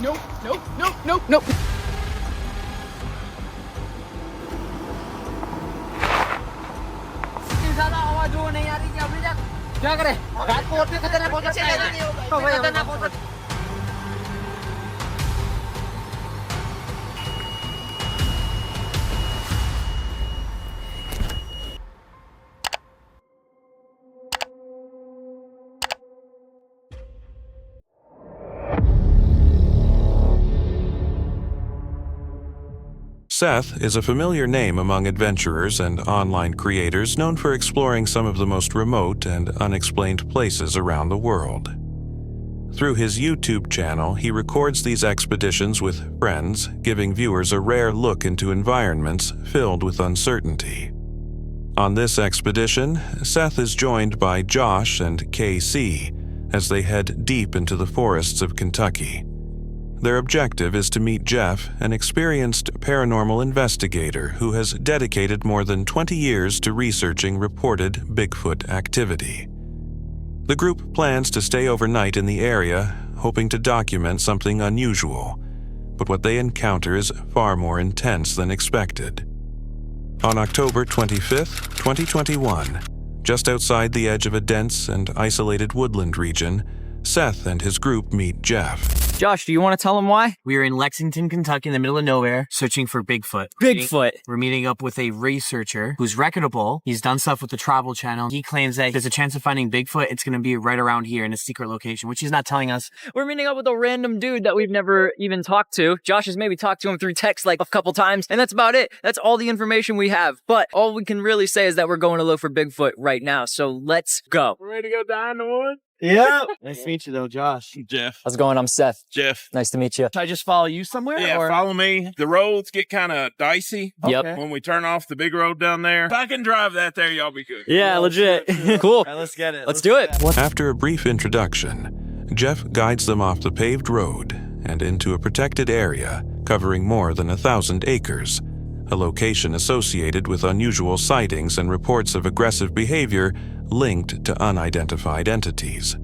Nope, nope, nope, nope, nope. Seth is a familiar name among adventurers and online creators known for exploring some of the most remote and unexplained places around the world. Through his YouTube channel, he records these expeditions with friends, giving viewers a rare look into environments filled with uncertainty. On this expedition, Seth is joined by Josh and KC as they head deep into the forests of Kentucky. Their objective is to meet Jeff, an experienced paranormal investigator who has dedicated more than 20 years to researching reported Bigfoot activity. The group plans to stay overnight in the area, hoping to document something unusual, but what they encounter is far more intense than expected. On October 25th, 2021, just outside the edge of a dense and isolated woodland region, Seth and his group meet Jeff. Josh, do you want to tell him why? We are in Lexington, Kentucky, in the middle of nowhere, searching for Bigfoot. Bigfoot. We're meeting up with a researcher who's reputable. He's done stuff with the Travel Channel. He claims that there's a chance of finding Bigfoot. It's going to be right around here in a secret location, which he's not telling us. We're meeting up with a random dude that we've never even talked to. Josh has maybe talked to him through text like a couple times, and that's about it. That's all the information we have. But all we can really say is that we're going to look for Bigfoot right now. So let's go. We're ready to go die in the woods? Yeah. Nice to meet you, though, Josh. Jeff. How's it going? I'm Seth. Jeff. Nice to meet you. Should I just follow you somewhere? Yeah, or? follow me. The roads get kind of dicey. Yep. Okay. When we turn off the big road down there. If I can drive that there, y'all be good. Yeah, legit. Cool. All right, let's get it. Let's do it. After a brief introduction, Jeff guides them off the paved road and into a protected area covering more than 1,000 acres, a location associated with unusual sightings and reports of aggressive behavior linked to unidentified entities.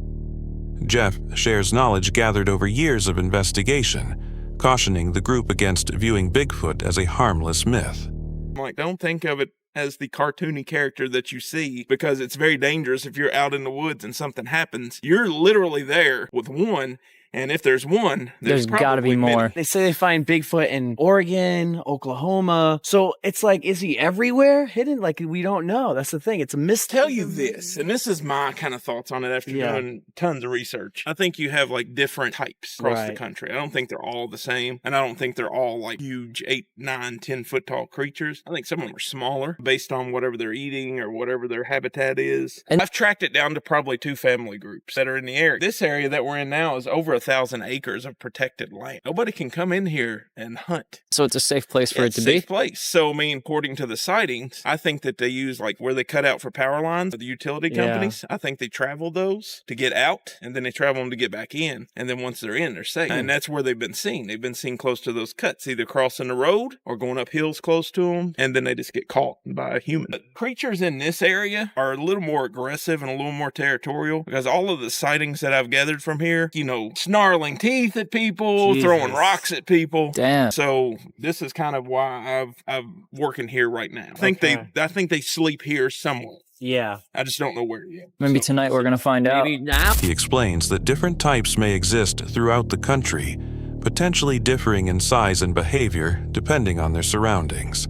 Jeff shares knowledge gathered over years of investigation, cautioning the group against viewing Bigfoot as a harmless myth. Like, don't think of it as the cartoony character that you see, because it's very dangerous if you're out in the woods and something happens. You're literally there with one, and if there's one, There's gotta be probably more. many. They say they find Bigfoot in Oregon, Oklahoma. So it's like, is he everywhere? Hidden? Like, we don't know. That's the thing. It's a mystery. Tell you this, and this is my kind of thoughts on it after doing tons of research. I think you have like different types across the Right. country. I don't think they're all the same, and I don't think they're all like huge 8, 9, 10 foot tall creatures. I think some of them are smaller based on whatever they're eating or whatever their habitat is. And- I've tracked it down to probably 2 family groups that are in the area. This area that we're in now is over 1,000 acres of protected land. Nobody can come in here and hunt. So it's a safe place for it It's to a be? safe place. So, I mean, according to the sightings, I think that they use like where they cut out for power lines of the utility Yeah. companies. I think they travel those to get out, and then they travel them to get back in. And then once they're in, they're safe. And that's where they've been seen. They've been seen close to those cuts, either crossing the road or going up hills close to them, and then they just get caught by a human. But creatures in this area are a little more aggressive and a little more territorial, because all of the sightings that I've gathered from here, you know, snarling teeth at people, throwing Jesus. rocks at people. Damn. So this is kind of why I'm working here right now. I think Okay. I think they sleep here somewhere. Yeah. I just don't know where yet. Maybe So- tonight we're going to find out. Maybe now. He explains that different types may exist throughout the country, potentially differing in size and behavior depending on their surroundings.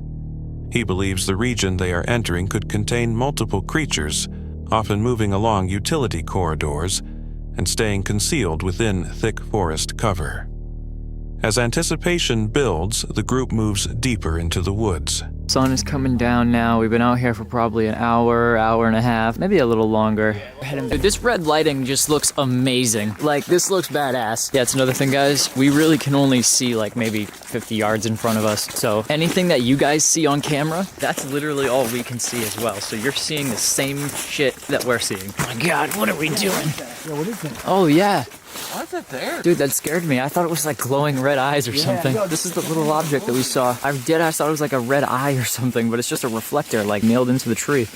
He believes the region they are entering could contain multiple creatures, often moving along utility corridors and staying concealed within thick forest cover. As anticipation builds, the group moves deeper into the woods. Sun is coming down now. We've been out here for probably an hour, hour and a half, maybe a little longer. Dude, this red lighting just looks amazing. Like, this looks badass. Yeah, it's another thing, guys. We really can only see like maybe 50 yards in front of us. So anything that you guys see on camera, that's literally all we can see as well. So you're seeing the same shit that we're seeing. Oh my God, what are we doing? Yeah, what is that? Oh yeah. Why is that there? Dude, that scared me. I thought it was like glowing red eyes or something. This is the little object that we saw. I thought it was like a red eye or something, but it's just a reflector like nailed into the tree.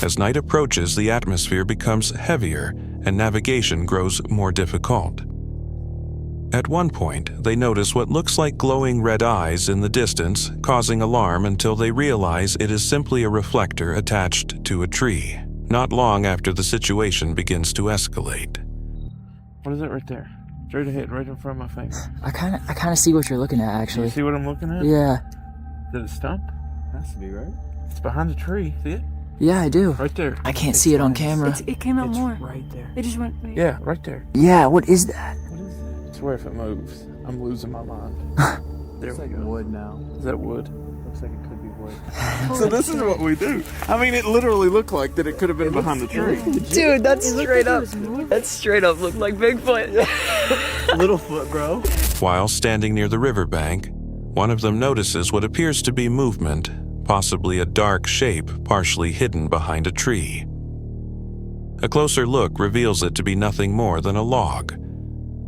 As night approaches, the atmosphere becomes heavier and navigation grows more difficult. At one point, they notice what looks like glowing red eyes in the distance, causing alarm until they realize it is simply a reflector attached to a tree. Not long after the situation begins to escalate. What is it right there? Straight ahead, right in front of my face. I kind of see what you're looking at, actually. You see what I'm looking at? Yeah. Is it a stump? Has to be, right? It's behind the tree. See it? Yeah, I do. Right there. I can't see it on camera. It came out more. Right there. It just went. Yeah, right there. Yeah, what is that? What is it? I swear if it moves, I'm losing my mind. There It's we like go. wood now. Is that wood? Looks like it could be wood. So this is what we do. I mean, it literally looked like that it could have been behind the tree. Dude, that's It looked straight like up. it was moving. That straight up looked like Bigfoot. Littlefoot, bro. While standing near the riverbank, one of them notices what appears to be movement, possibly a dark shape partially hidden behind a tree. A closer look reveals it to be nothing more than a log.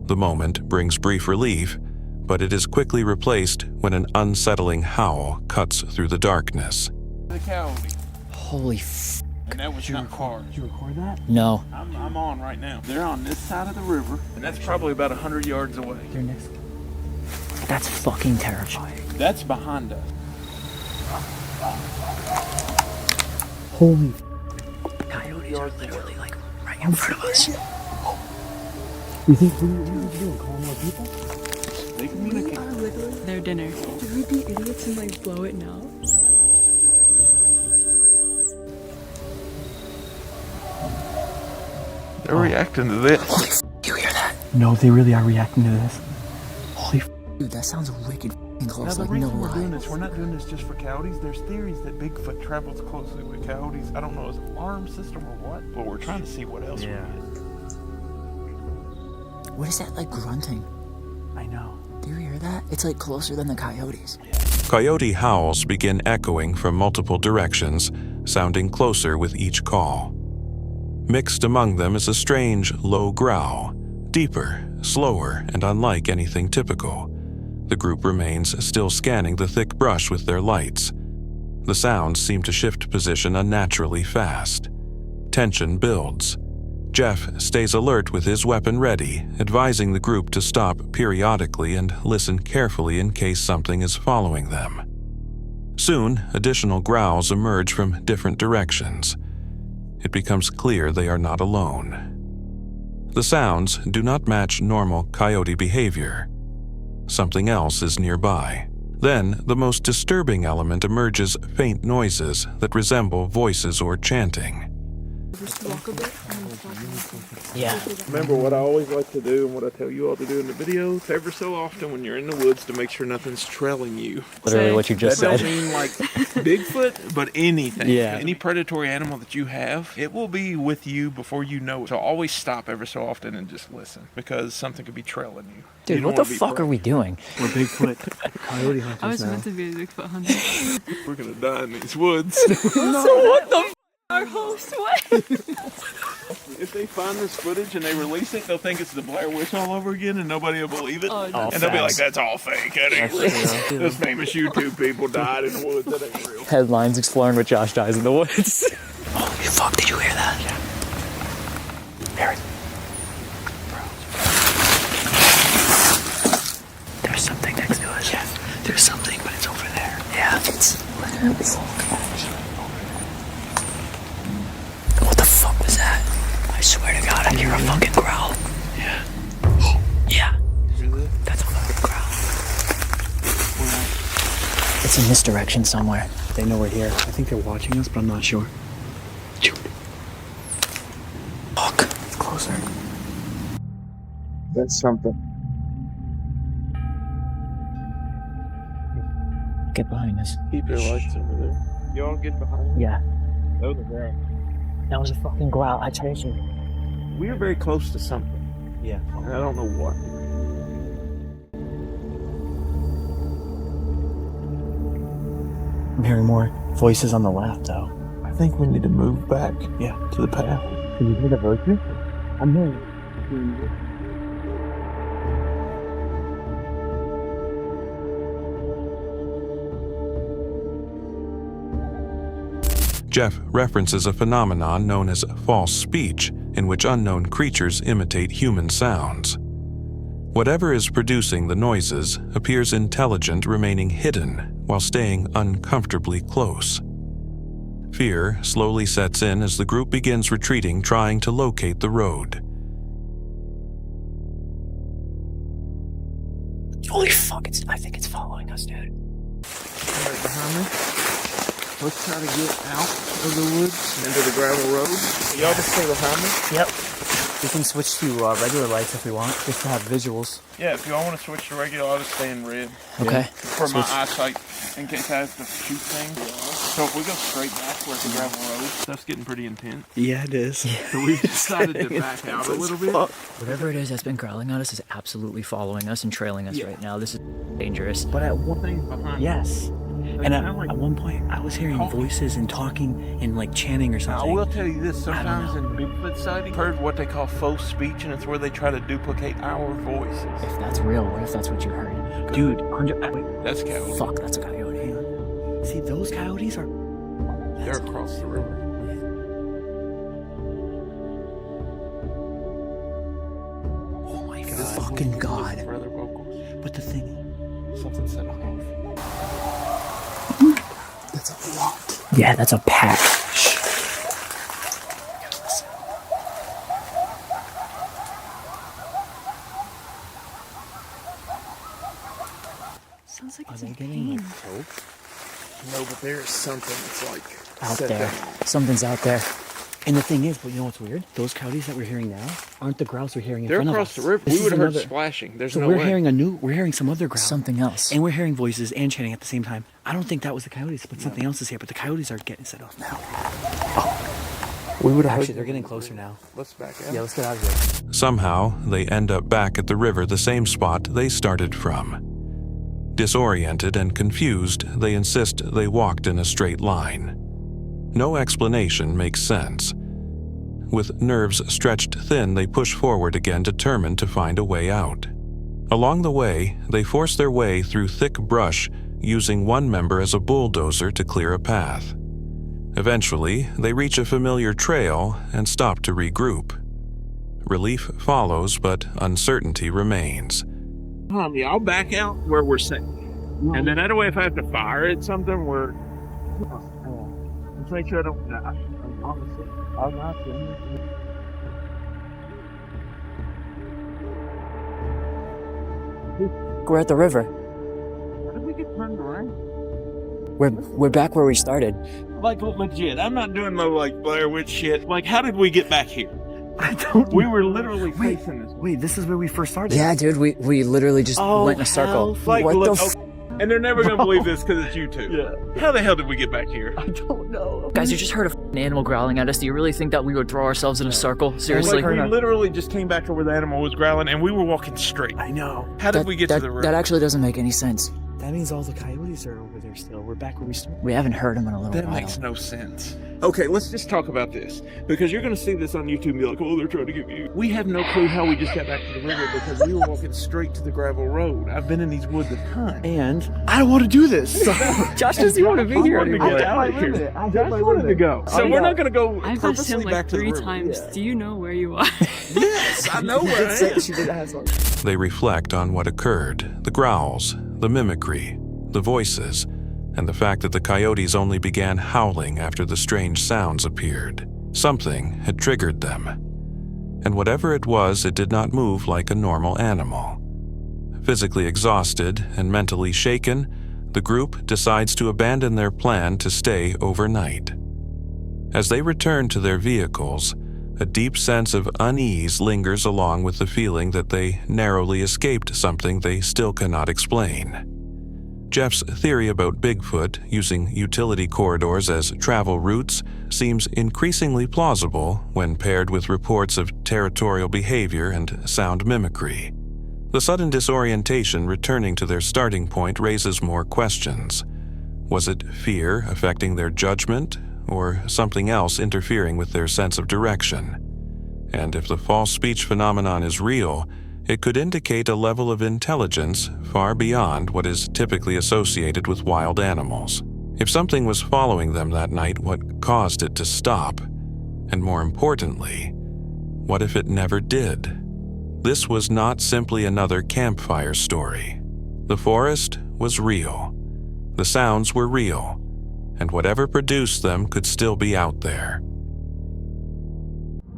The moment brings brief relief, but it is quickly replaced when an unsettling howl cuts through the darkness. The coyote. Holy f... And that was not far. Did you record that? No. I'm on right now. They're on this side of the river, and that's probably about 100 yards away. You're next. That's fucking terrifying. That's behind us. Holy coyotes are literally like right in front of us. You think what are you doing? Call more people? They communicate. Literally their dinner. Should we be idiots and like blow it now? They're reacting to this. Holy f... You hear that? No, they really are reacting to this. Holy f. Dude, that sounds wicked f***ing Now, close, the like no reason we're doing lie. this, we're not doing this just for coyotes. There's theories that Bigfoot travels closely with coyotes. I don't know, is it an alarm system or what? But we're trying to see what else we get. What is that, like grunting? I know. Do you hear that? It's like closer than the coyotes. Coyote howls begin echoing from multiple directions, sounding closer with each call. Mixed among them is a strange, low growl, deeper, slower, and unlike anything typical. The group remains still scanning the thick brush with their lights. The sounds seem to shift position unnaturally fast. Tension builds. Jeff stays alert with his weapon ready, advising the group to stop periodically and listen carefully in case something is following them. Soon, additional growls emerge from different directions. It becomes clear they are not alone. The sounds do not match normal coyote behavior. Something else is nearby. Then, the most disturbing element emerges: faint noises that resemble voices or chanting. Just walk a bit and then Yeah. Remember what I always like to do and what I tell you all to do in the videos? Ever so often when you're in the woods, to make sure nothing's trailing you. Literally what you just That said. don't mean like Bigfoot, but anything. Yeah. Any predatory animal that you have, it will be with you before you know it. So always stop every so often and just listen, because something could be trailing you. Dude, You don't what the wanna be fuck are prey. we doing? We're Bigfoot coyote hunters I was now. meant to be a Bigfoot hunter. We're gonna die in these woods. So what the f... Our whole sweat. If they find this footage and they release it, they'll think it's the Blair Witch all over again, and nobody will believe it. Oh, no. And they'll be like, facts. "That's all fake. That ain't real. Those famous YouTube people died in the woods. That ain't real." Headlines: Exploring with Josh dies in the woods. Holy fuck, did you hear that? Yeah. Harry. There's something next to us. Yeah, there's something, but it's over there. Yeah, it's literally... What the fuck was that? I swear to God, I hear a fucking growl. Yeah. Yeah. That's a fucking growl. It's in this direction somewhere. They know we're here. I think they're watching us, but I'm not sure. Shoot. Fuck. It's closer. That's something. Get behind us. Keep your lights over there. Y'all get behind me. Yeah. Oh, the ground. That was a fucking growl. I told you. We are very close to something. Yeah. And I don't know what. I'm hearing more voices on the left, though. I think we need to move back. Yeah. To the path. Can you hear the voices? I'm hearing. Jeff references a phenomenon known as false speech, in which unknown creatures imitate human sounds. Whatever is producing the noises appears intelligent, remaining hidden while staying uncomfortably close. Fear slowly sets in as the group begins retreating, trying to locate the road. Holy fuck, I think it's following us, dude. Right behind me. Let's try to get out of the woods into the gravel road. Y'all just stay behind me. Yep. We can switch to regular lights if we want, just to have visuals. Yeah, if y'all want to switch to regular, I'll just stay in red. Okay. For my eyesight, in case I have to shoot things. So if we go straight back where the gravel road, stuff's getting pretty intense. Yeah, it is. So we decided to back out a little bit. Whatever it is that's been growling at us is absolutely following us and trailing us right now. This is dangerous. But at one Things behind yes. And at one point, I was hearing voices and talking and like chanting or Now, I something. will tell you this, sometimes in Bigfoot sightings, I've heard what they call faux speech, and it's where they try to duplicate our voices. If that's real, what if that's what you heard? Dude, That's coyote. Fuck, that's a coyote. see, those coyotes are... They're across the river. Oh my god. Fucking god. Further vocals. But the thing... Something set off. That's a lot. Yeah, that's a pack. Sounds like Are it's they in getting pain. like choked? No, but there is something that's like Out set there. down. Something's out there. And the thing is, but you know what's weird? Those coyotes that we're hearing now aren't the growls we're hearing in They're front across of us. the river. This We is would have heard another- splashing. There's So no we're way. hearing some other growl. Something else. And we're hearing voices and chanting at the same time. I don't think that was the coyotes, but something else is here. But the coyotes are getting set off now. We would have actually. They're getting closer now. Let's back out. Yeah, let's get out of here. Somehow, they end up back at the river, the same spot they started from. Disoriented and confused, they insist they walked in a straight line. No explanation makes sense. With nerves stretched thin, they push forward again, determined to find a way out. Along the way, they force their way through thick brush, using one member as a bulldozer to clear a path. Eventually, they reach a familiar trail and stop to regroup. Relief follows, but uncertainty remains. Yeah, I'll back out where we're safe. And then that way, if I have to fire at something, we're... Let's make sure I don't die. Honestly, I'm not doing it. We're at the river. How did we get turned around? We're back where we started. Like, legit, I'm not doing no, like, Blair Witch shit. Like, how did we get back here? I don't. We were literally facing this. Wait, this is where we first started. Yeah, dude, we literally just went in a circle. Like, What look, the f- and they're never gonna believe this because it's YouTube. Yeah. How the hell did we get back here? I don't know. Guys, you just heard an animal growling at us. Do you really think that we would throw ourselves in a circle? Seriously? Like, we literally just came back to where the animal was growling, and we were walking straight. I know. How did we get to the river? That actually doesn't make any sense. That means all the coyotes are over there still. We're back where we started. We haven't heard him in a little That while. makes no sense. Okay, let's just talk about this. Because you're going to see this on YouTube and be like, oh, they're trying to get you. We have no clue how we just got back to the river because we were walking straight to the gravel road. I've been in these woods a ton. And I don't want to do this. So Josh doesn't want to be here anymore. Get out of here. I just wanted to go. So we're not going to go I've asked purposely him back like to the 3 river. times. Do you know where you are? Yes, I know where I am. She did ask one. They reflect on what occurred, the growls, the mimicry, the voices, and the fact that the coyotes only began howling after the strange sounds appeared. Something had triggered them. And whatever it was, it did not move like a normal animal. Physically exhausted and mentally shaken, the group decides to abandon their plan to stay overnight. As they return to their vehicles, a deep sense of unease lingers along with the feeling that they narrowly escaped something they still cannot explain. Jeff's theory about Bigfoot using utility corridors as travel routes seems increasingly plausible when paired with reports of territorial behavior and sound mimicry. The sudden disorientation returning to their starting point raises more questions. Was it fear affecting their judgment, or something else interfering with their sense of direction? And if the false speech phenomenon is real, it could indicate a level of intelligence far beyond what is typically associated with wild animals. If something was following them that night, what caused it to stop? And more importantly, what if it never did? This was not simply another campfire story. The forest was real. The sounds were real, and whatever produced them could still be out there.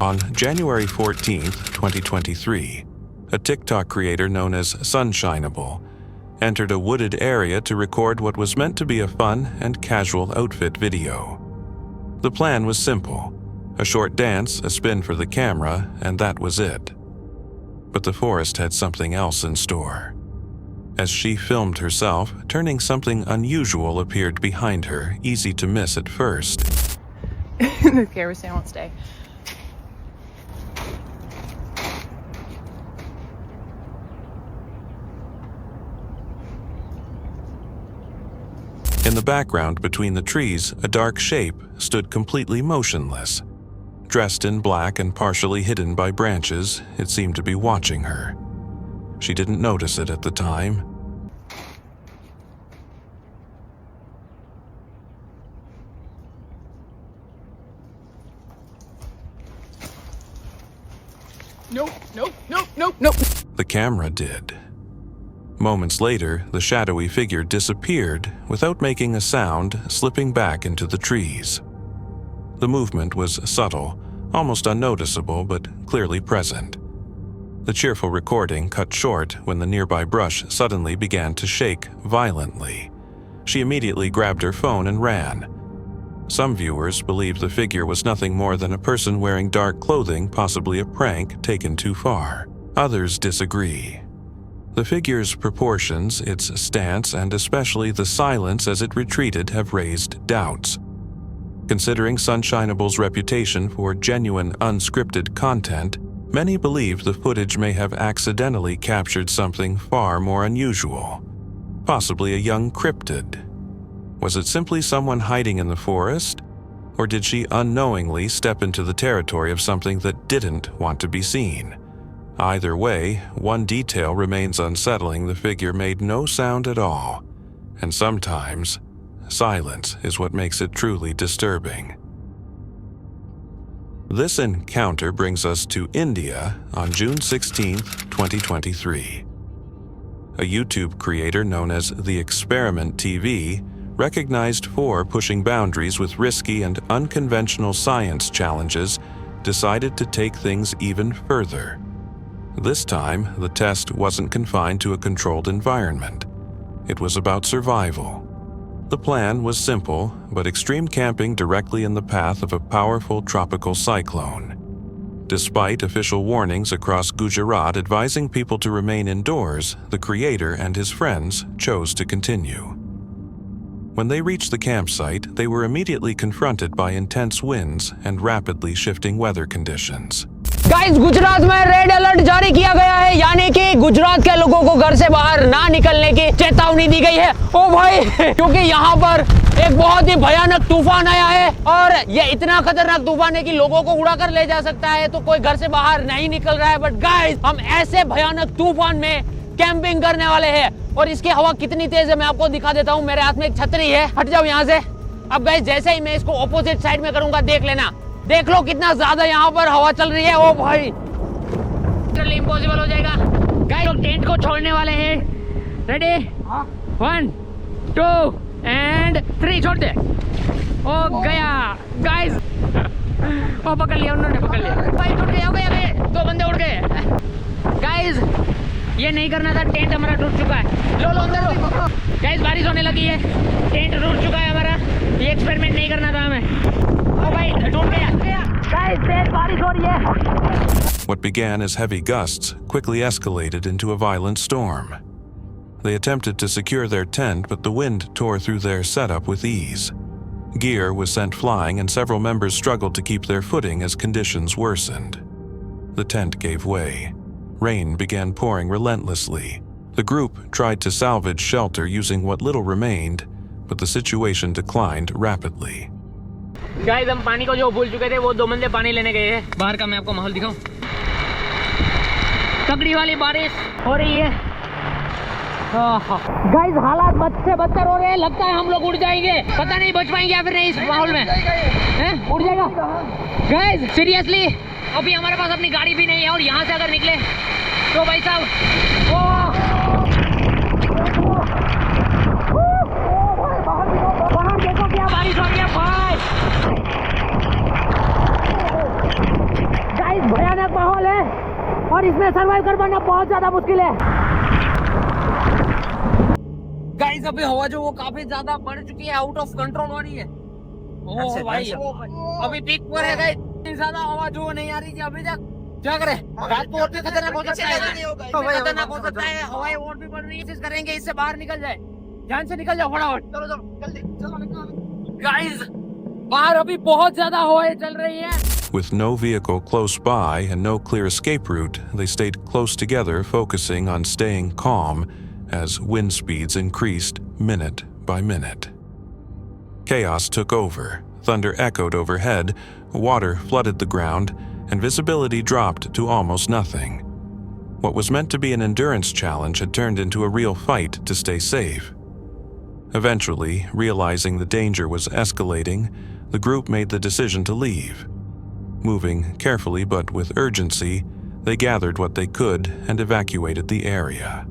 On January 14th, 2023, a TikTok creator known as Sunshineable entered a wooded area to record what was meant to be a fun and casual outfit video. The plan was simple: a short dance, a spin for the camera, and that was it. But the forest had something else in store. As she filmed herself, turning something unusual appeared behind her, easy to miss at first. The camera's saying I won't stay. In the background between the trees, a dark shape stood completely motionless. Dressed in black and partially hidden by branches, it seemed to be watching her. She didn't notice it at the time. Nope, nope, nope, nope, nope. The camera did. Moments later, the shadowy figure disappeared without making a sound, slipping back into the trees. The movement was subtle, almost unnoticeable, but clearly present. The cheerful recording cut short when the nearby brush suddenly began to shake violently. She immediately grabbed her phone and ran. Some viewers believed the figure was nothing more than a person wearing dark clothing, possibly a prank taken too far. Others disagree. The figure's proportions, its stance, and especially the silence as it retreated have raised doubts. Considering Sunshineable's reputation for genuine, unscripted content, many believe the footage may have accidentally captured something far more unusual, possibly a young cryptid. Was it simply someone hiding in the forest? Or did she unknowingly step into the territory of something that didn't want to be seen? Either way, one detail remains unsettling: the figure made no sound at all, and sometimes silence is what makes it truly disturbing. This encounter brings us to India on June 16, 2023. A YouTube creator known as The Experiment TV recognized for pushing boundaries with risky and unconventional science challenges, decided to take things even further. This time, the test wasn't confined to a controlled environment. It was about survival. The plan was simple, but extreme: camping directly in the path of a powerful tropical cyclone. Despite official warnings across Gujarat advising people to remain indoors, the creator and his friends chose to continue. When they reached the campsite, they were immediately confronted by intense winds and rapidly shifting weather conditions. Guys, Gujarat में red alert जारी किया गया है, यानी कि गुजरात के लोगों को घर से बाहर ना निकलने की चेतावनी दी गई है। ओ भाई, क्योंकि यहाँ पर एक बहुत ही भयानक तूफान आया है और ये इतना खतरनाक तूफान है कि लोगों को उड़ा कर ले जा सकता है, तो कोई घर से बाहर नहीं निकल रहा है। बट गाइस, हम ऐसे भयानक तूफान में कैंपिंग करने वाले हैं और इसकी हवा कितनी तेज है मैं आपको दिखा देता हूँ। मेरे हाथ में एक छतरी है, हट जाओ यहाँ से। अब गाइस, जैसे ही मैं इसको ऑपोजिट साइड में करूंगा, देख लेना, देख लो कितना ज्यादा यहाँ पर हवा चल रही है। ओ भाई, इम्पॉसिबल हो जाएगा। गाइस, लोग टेंट को छोड़ने वाले हैं। रेडी? 1, 2 एंड 3, छोड़ दे। ओ गया गाइस, ओ पकड़ लिया, उन्होंने पकड़ लिया। भाई उड़ गए, हो गए, 2 बंदे उड़ गए। गाइस, ये नहीं करना था, टेंट हमारा टूट चुका है। लो अंदर लो। गाइस, बारिश होने लगी है, टेंट टूट चुका है हमारा। ये एक्सपेरिमेंट नहीं करना था हमें। What began as heavy gusts quickly escalated into a violent storm. They attempted to secure their tent, but the wind tore through their setup with ease. Gear was sent flying and several members struggled to keep their footing as conditions worsened. The tent gave way. Rain began pouring relentlessly. The group tried to salvage shelter using what little remained, but the situation declined rapidly. Guys, हम पानी को जो भूल चुके थे, वो 2 बंदे पानी लेने गए हैं। बाहर का मैं आपको माहौल दिखाऊं। तगड़ी वाली बारिश हो रही है। गाइस, हालात बद से बदतर हो रहे हैं। लगता है हम लोग उड़ जाएंगे, पता नहीं बच पाएंगे या फिर नहीं इस माहौल में। हैं? उड़ जाएगा। गाइस, सीरियसली, अभी हमारे पास अपनी गाड़ी भी नहीं है और यहाँ से अगर निकले तो भाई साहब बाहर देखो क्या बारिश हो गया भाई। गाइस भयानक माहौल है और इसमें सरवाइव कर पाना बहुत ज्यादा मुश्किल है। गाइस अभी हवा जो वो काफी ज्यादा बढ़ चुकी है, आउट ऑफ कंट्रोल हो रही है। ओह भाई अभी पीक पर है गाइस, इतनी ज्यादा हवा जो नहीं आ रही थी अभी तक। क्या करें, रात को और भी खतरनाक हो सकता है, खतरनाक हो सकता है, हवाएं और भी बढ़ रही है। कोशिश करेंगे इससे बाहर निकल जाए, ध्यान से निकल जाओ फटाफट। चलो चलो जल्दी चलो गाइस, बाहर अभी बहुत ज्यादा हवाएं चल रही है। With no vehicle close by and no clear escape route, they stayed close together, focusing on staying calm as wind speeds increased minute by minute. Chaos took over. Thunder echoed overhead, water flooded the ground, and visibility dropped to almost nothing. What was meant to be an endurance challenge had turned into a real fight to stay safe. Eventually, realizing the danger was escalating, the group made the decision to leave. Moving carefully but with urgency, they gathered what they could and evacuated the area.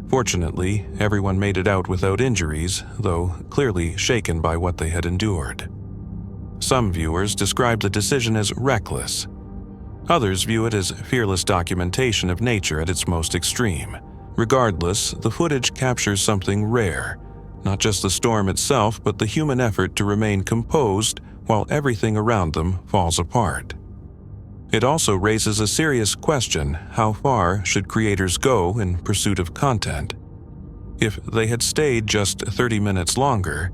Fortunately, everyone made it out without injuries, though clearly shaken by what they had endured. Some viewers describe the decision as reckless. Others view it as fearless documentation of nature at its most extreme. Regardless, the footage captures something rare, not just the storm itself, but the human effort to remain composed while everything around them falls apart. It also raises a serious question: how far should creators go in pursuit of content? If they had stayed just 30 minutes longer,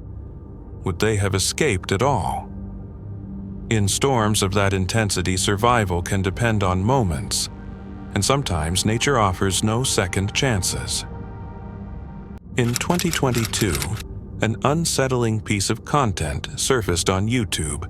would they have escaped at all? In storms of that intensity, survival can depend on moments, and sometimes nature offers no second chances. In 2022, an unsettling piece of content surfaced on YouTube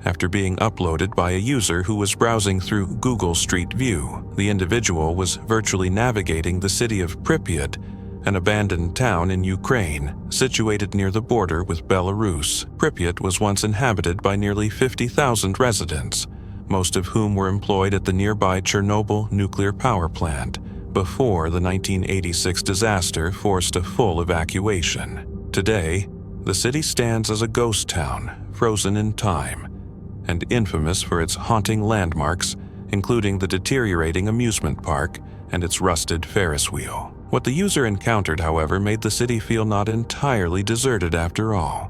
after being uploaded by a user who was browsing through Google Street View. The individual was virtually navigating the city of Prypiat, an abandoned town in Ukraine, situated near the border with Belarus. Prypiat was once inhabited by nearly 50,000 residents, most of whom were employed at the nearby Chernobyl nuclear power plant, before the 1986 disaster forced a full evacuation. Today, the city stands as a ghost town, frozen in time, and infamous for its haunting landmarks, including the deteriorating amusement park and its rusted Ferris wheel. What the user encountered, however, made the city feel not entirely deserted after all.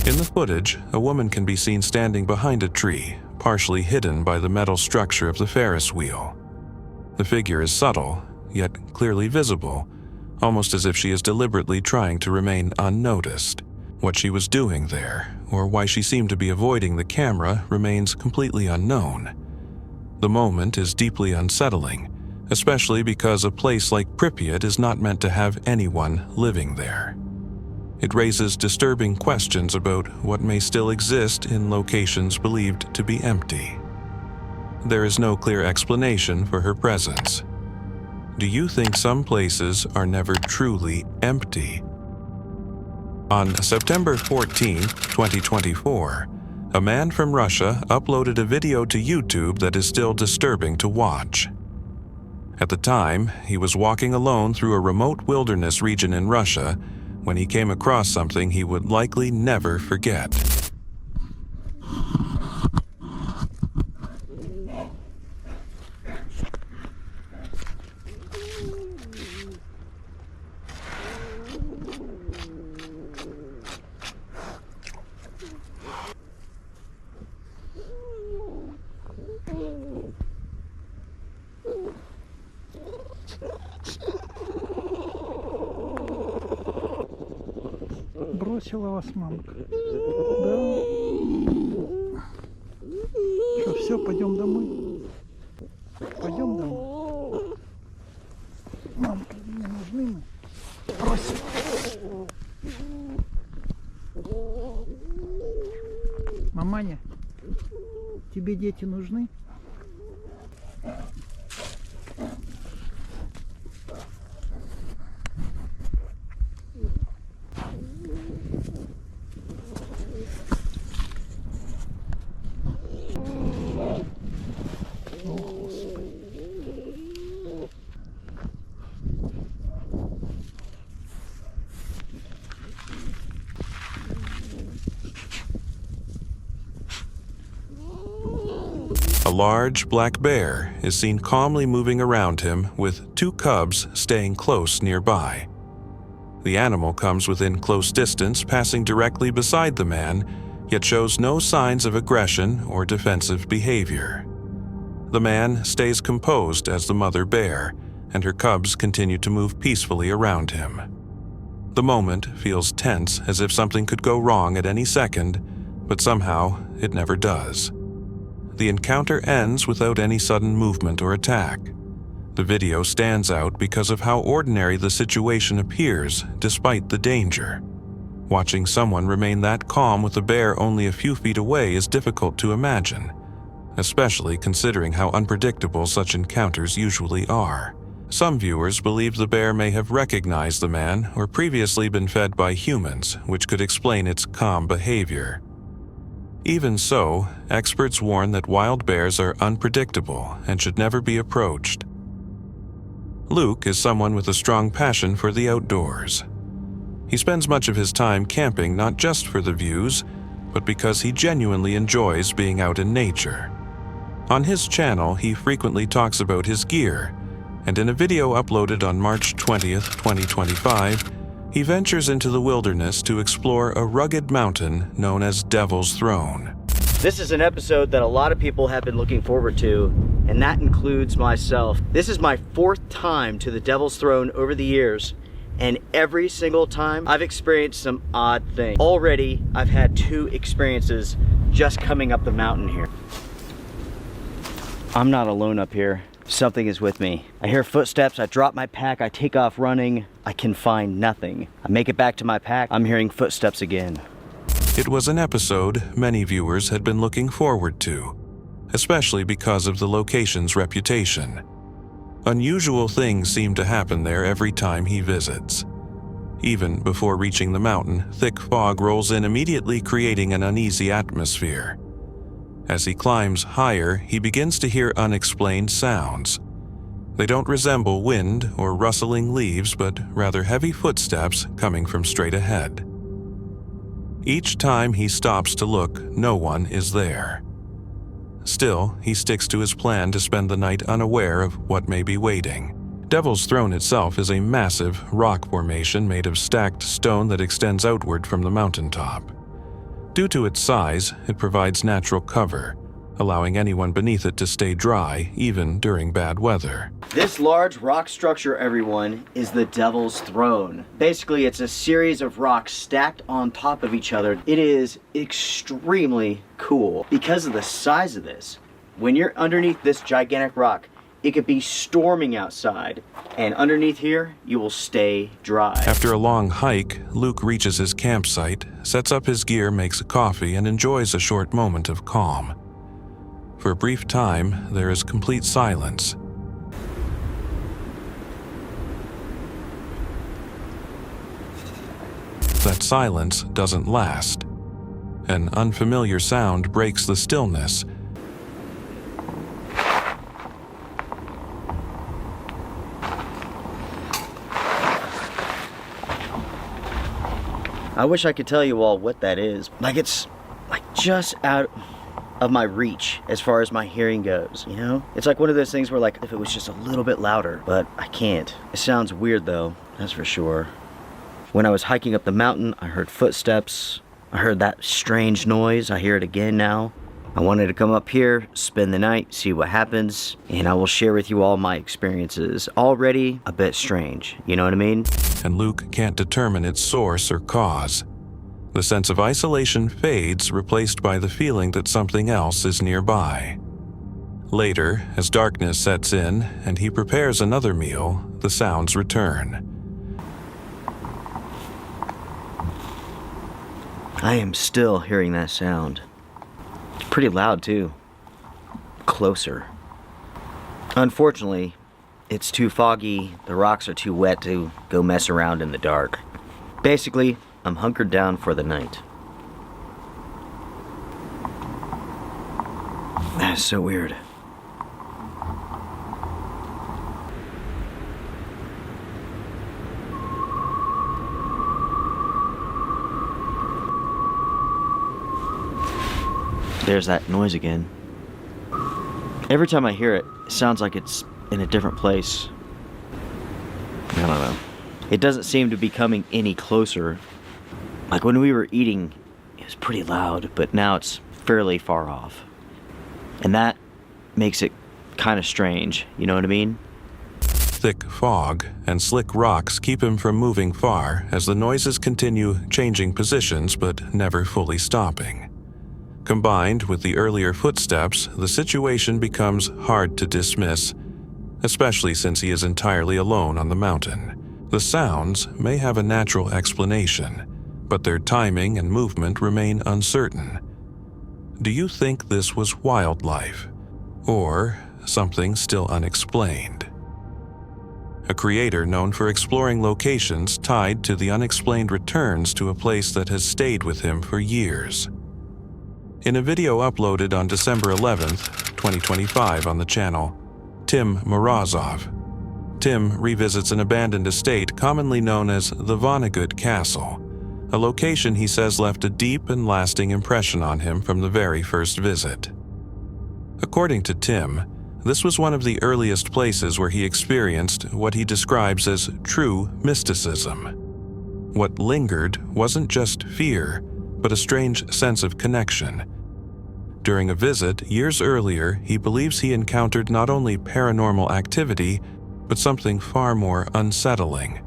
In the footage, a woman can be seen standing behind a tree, partially hidden by the metal structure of the Ferris wheel. The figure is subtle, yet clearly visible, almost as if she is deliberately trying to remain unnoticed. What she was doing there, or why she seemed to be avoiding the camera, remains completely unknown. The moment is deeply unsettling, especially because a place like Prypiat is not meant to have anyone living there. It raises disturbing questions about what may still exist in locations believed to be empty. There is no clear explanation for her presence. Do you think some places are never truly empty? On September 14, 2024, a man from Russia uploaded a video to YouTube that is still disturbing to watch. At the time, he was walking alone through a remote wilderness region in Russia when he came across something he would likely never forget. Бросила вас мамка. Да. Что, все, пойдем домой? Пойдем домой. Мамка, мне нужны мы. Бросила. Маманя, тебе дети нужны? A large black bear is seen calmly moving around him with 2 cubs staying close nearby. The animal comes within close distance, passing directly beside the man, yet shows no signs of aggression or defensive behavior. The man stays composed as the mother bear, and her cubs continue to move peacefully around him. The moment feels tense, as if something could go wrong at any second, but somehow it never does. The encounter ends without any sudden movement or attack. The video stands out because of how ordinary the situation appears despite the danger. Watching someone remain that calm with a bear only a few feet away is difficult to imagine, especially considering how unpredictable such encounters usually are. Some viewers believe the bear may have recognized the man or previously been fed by humans, which could explain its calm behavior. Even so, experts warn that wild bears are unpredictable and should never be approached. Luke is someone with a strong passion for the outdoors. He spends much of his time camping not just for the views, but because he genuinely enjoys being out in nature. On his channel, he frequently talks about his gear, and in a video uploaded on March 20th, 2025, he ventures into the wilderness to explore a rugged mountain known as Devil's Throne. This is an episode that a lot of people have been looking forward to, and that includes myself. This is my 4th time to the Devil's Throne over the years, and every single time I've experienced some odd things. Already, I've had 2 experiences just coming up the mountain here. I'm not alone up here. Something is with me. I hear footsteps, I drop my pack, I take off running, I can find nothing. I make it back to my pack, I'm hearing footsteps again. It was an episode many viewers had been looking forward to, especially because of the location's reputation. Unusual things seem to happen there every time he visits. Even before reaching the mountain, thick fog rolls in immediately, creating an uneasy atmosphere. As he climbs higher, he begins to hear unexplained sounds. They don't resemble wind or rustling leaves, but rather heavy footsteps coming from straight ahead. Each time he stops to look, no one is there. Still, he sticks to his plan to spend the night unaware of what may be waiting. Devil's Throne itself is a massive rock formation made of stacked stone that extends outward from the mountaintop. Due to its size, it provides natural cover, allowing anyone beneath it to stay dry even during bad weather. This large rock structure, everyone, is the Devil's Throne. Basically, it's a series of rocks stacked on top of each other. It is extremely cool because of the size of this. When you're underneath this gigantic rock, it could be storming outside, and underneath here, you will stay dry. After a long hike, Luke reaches his campsite, sets up his gear, makes a coffee, and enjoys a short moment of calm. For a brief time, there is complete silence. That silence doesn't last. An unfamiliar sound breaks the stillness. I wish I could tell you all what that is. It's just out of my reach as far as my hearing goes, you know? It's like one of those things where if it was just a little bit louder, but I can't. It sounds weird though, that's for sure. When I was hiking up the mountain, I heard footsteps. I heard that strange noise. I hear it again now. I wanted to come up here, spend the night, see what happens, and I will share with you all my experiences. Already a bit strange, you know what I mean? And Luke can't determine its source or cause. The sense of isolation fades, replaced by the feeling that something else is nearby. Later, as darkness sets in and he prepares another meal, the sounds return. I am still hearing that sound. It's pretty loud too. Closer. Unfortunately, it's too foggy, the rocks are too wet to go mess around in the dark. Basically, I'm hunkered down for the night. That is so weird. There's that noise again. Every time I hear it, it sounds like it's in a different place. I don't know. It doesn't seem to be coming any closer. Like when we were eating, it was pretty loud, but now it's fairly far off. And that makes it kind of strange, you know what I mean? Thick fog and slick rocks keep him from moving far as the noises continue changing positions but never fully stopping. Combined with the earlier footsteps, the situation becomes hard to dismiss, especially since he is entirely alone on the mountain. The sounds may have a natural explanation, but their timing and movement remain uncertain. Do you think this was wildlife, or something still unexplained? A creator known for exploring locations tied to the unexplained returns to a place that has stayed with him for years. In a video uploaded on December 11th, 2025 on the channel, Tim Morozov, Tim revisits an abandoned estate commonly known as the Vonnegut Castle, a location he says left a deep and lasting impression on him from the very first visit. According to Tim, this was one of the earliest places where he experienced what he describes as true mysticism. What lingered wasn't just fear, but a strange sense of connection. During a visit years earlier, he believes he encountered not only paranormal activity, but something far more unsettling.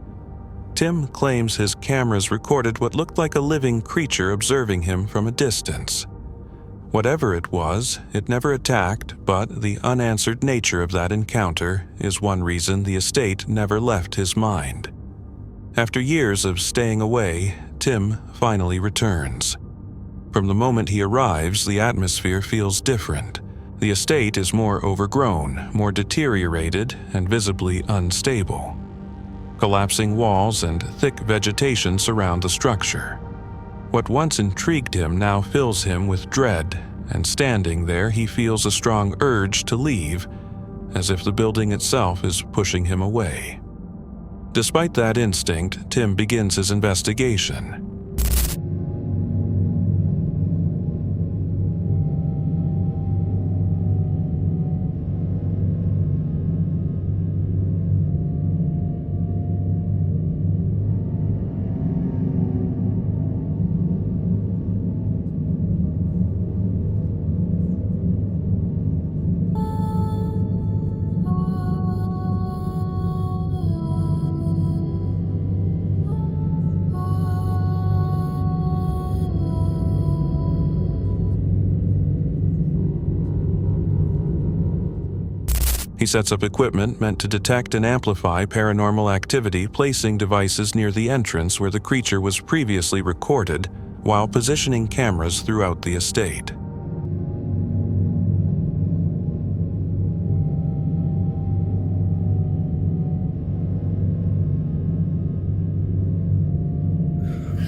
Tim claims his cameras recorded what looked like a living creature observing him from a distance. Whatever it was, it never attacked, but the unanswered nature of that encounter is one reason the estate never left his mind. After years of staying away, Tim finally returns. From the moment he arrives, the atmosphere feels different. The estate is more overgrown, more deteriorated, and visibly unstable. Collapsing walls and thick vegetation surround the structure. What once intrigued him now fills him with dread, and standing there he feels a strong urge to leave, as if the building itself is pushing him away. Despite that instinct, Tim begins his investigation. He sets up equipment meant to detect and amplify paranormal activity, placing devices near the entrance where the creature was previously recorded, while positioning cameras throughout the estate.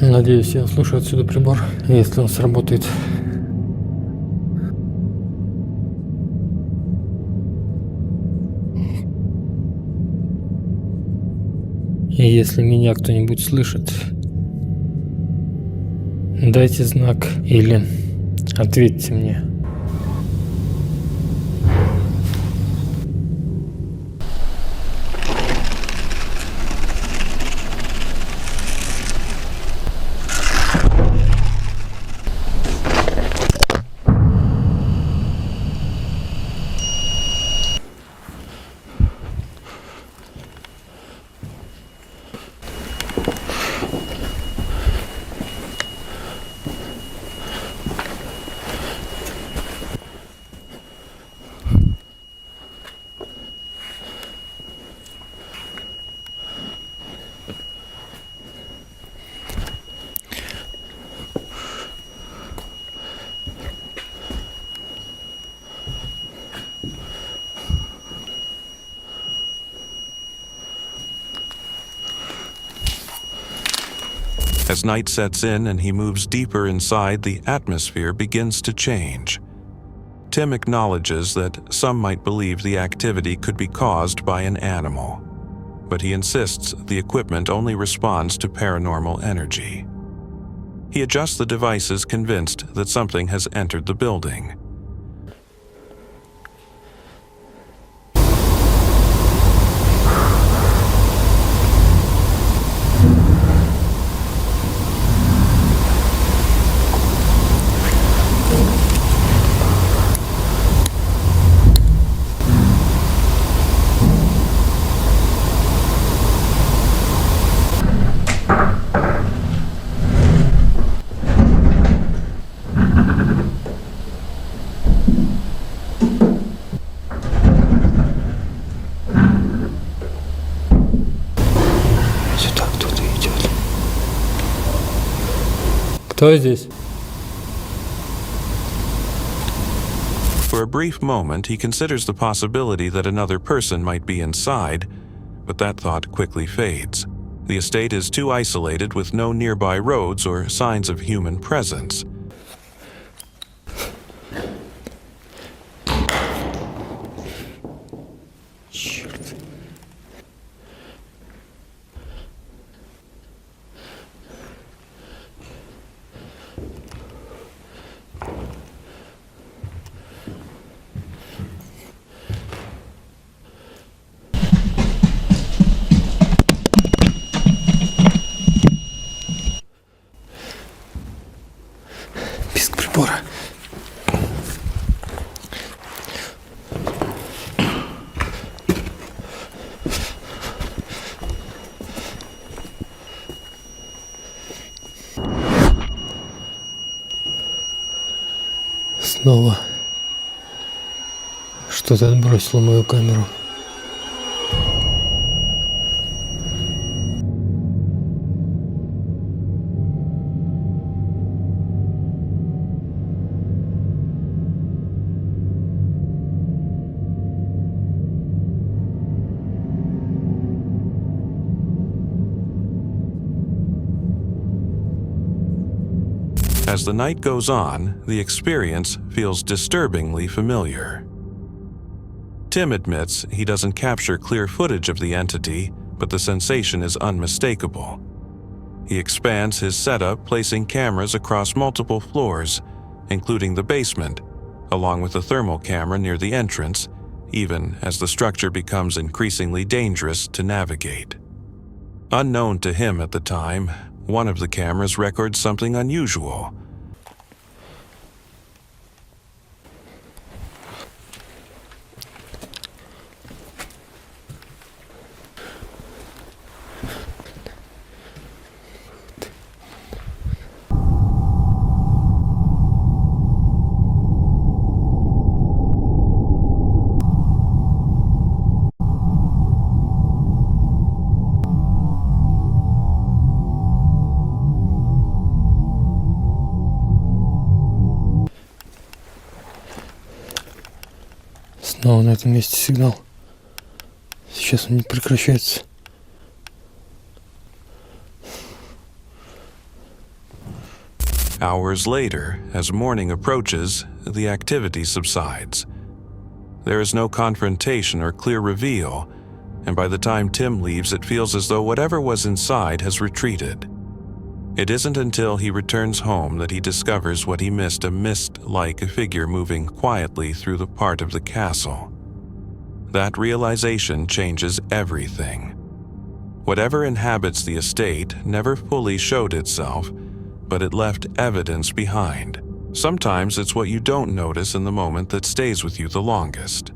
Надеюсь, я услышу отсюда прибор, если он сработает. И если меня кто-нибудь слышит, дайте знак или ответьте мне. As night sets in and he moves deeper inside, the atmosphere begins to change. Tim acknowledges that some might believe the activity could be caused by an animal, but he insists the equipment only responds to paranormal energy. He adjusts the devices, convinced that something has entered the building. Кто здесь? For a brief moment, he considers the possibility that another person might be inside, but that thought quickly fades. The estate is too isolated with no nearby roads or signs of human presence. Писк прибора. Снова что-то отбросило мою камеру. As the night goes on, the experience feels disturbingly familiar. Tim admits he doesn't capture clear footage of the entity, but the sensation is unmistakable. He expands his setup, placing cameras across multiple floors, including the basement, along with a thermal camera near the entrance, even as the structure becomes increasingly dangerous to navigate. Unknown to him at the time, one of the cameras records something unusual. Снова на этом месте сигнал. Сейчас он не прекращается. Hours later, as morning approaches, the activity subsides. There is no confrontation or clear reveal, and by the time Tim leaves, it feels as though whatever was inside has retreated. It isn't until he returns home that he discovers what he missed, a mist-like figure moving quietly through the part of the castle. That realization changes everything. Whatever inhabits the estate never fully showed itself, but it left evidence behind. Sometimes it's what you don't notice in the moment that stays with you the longest.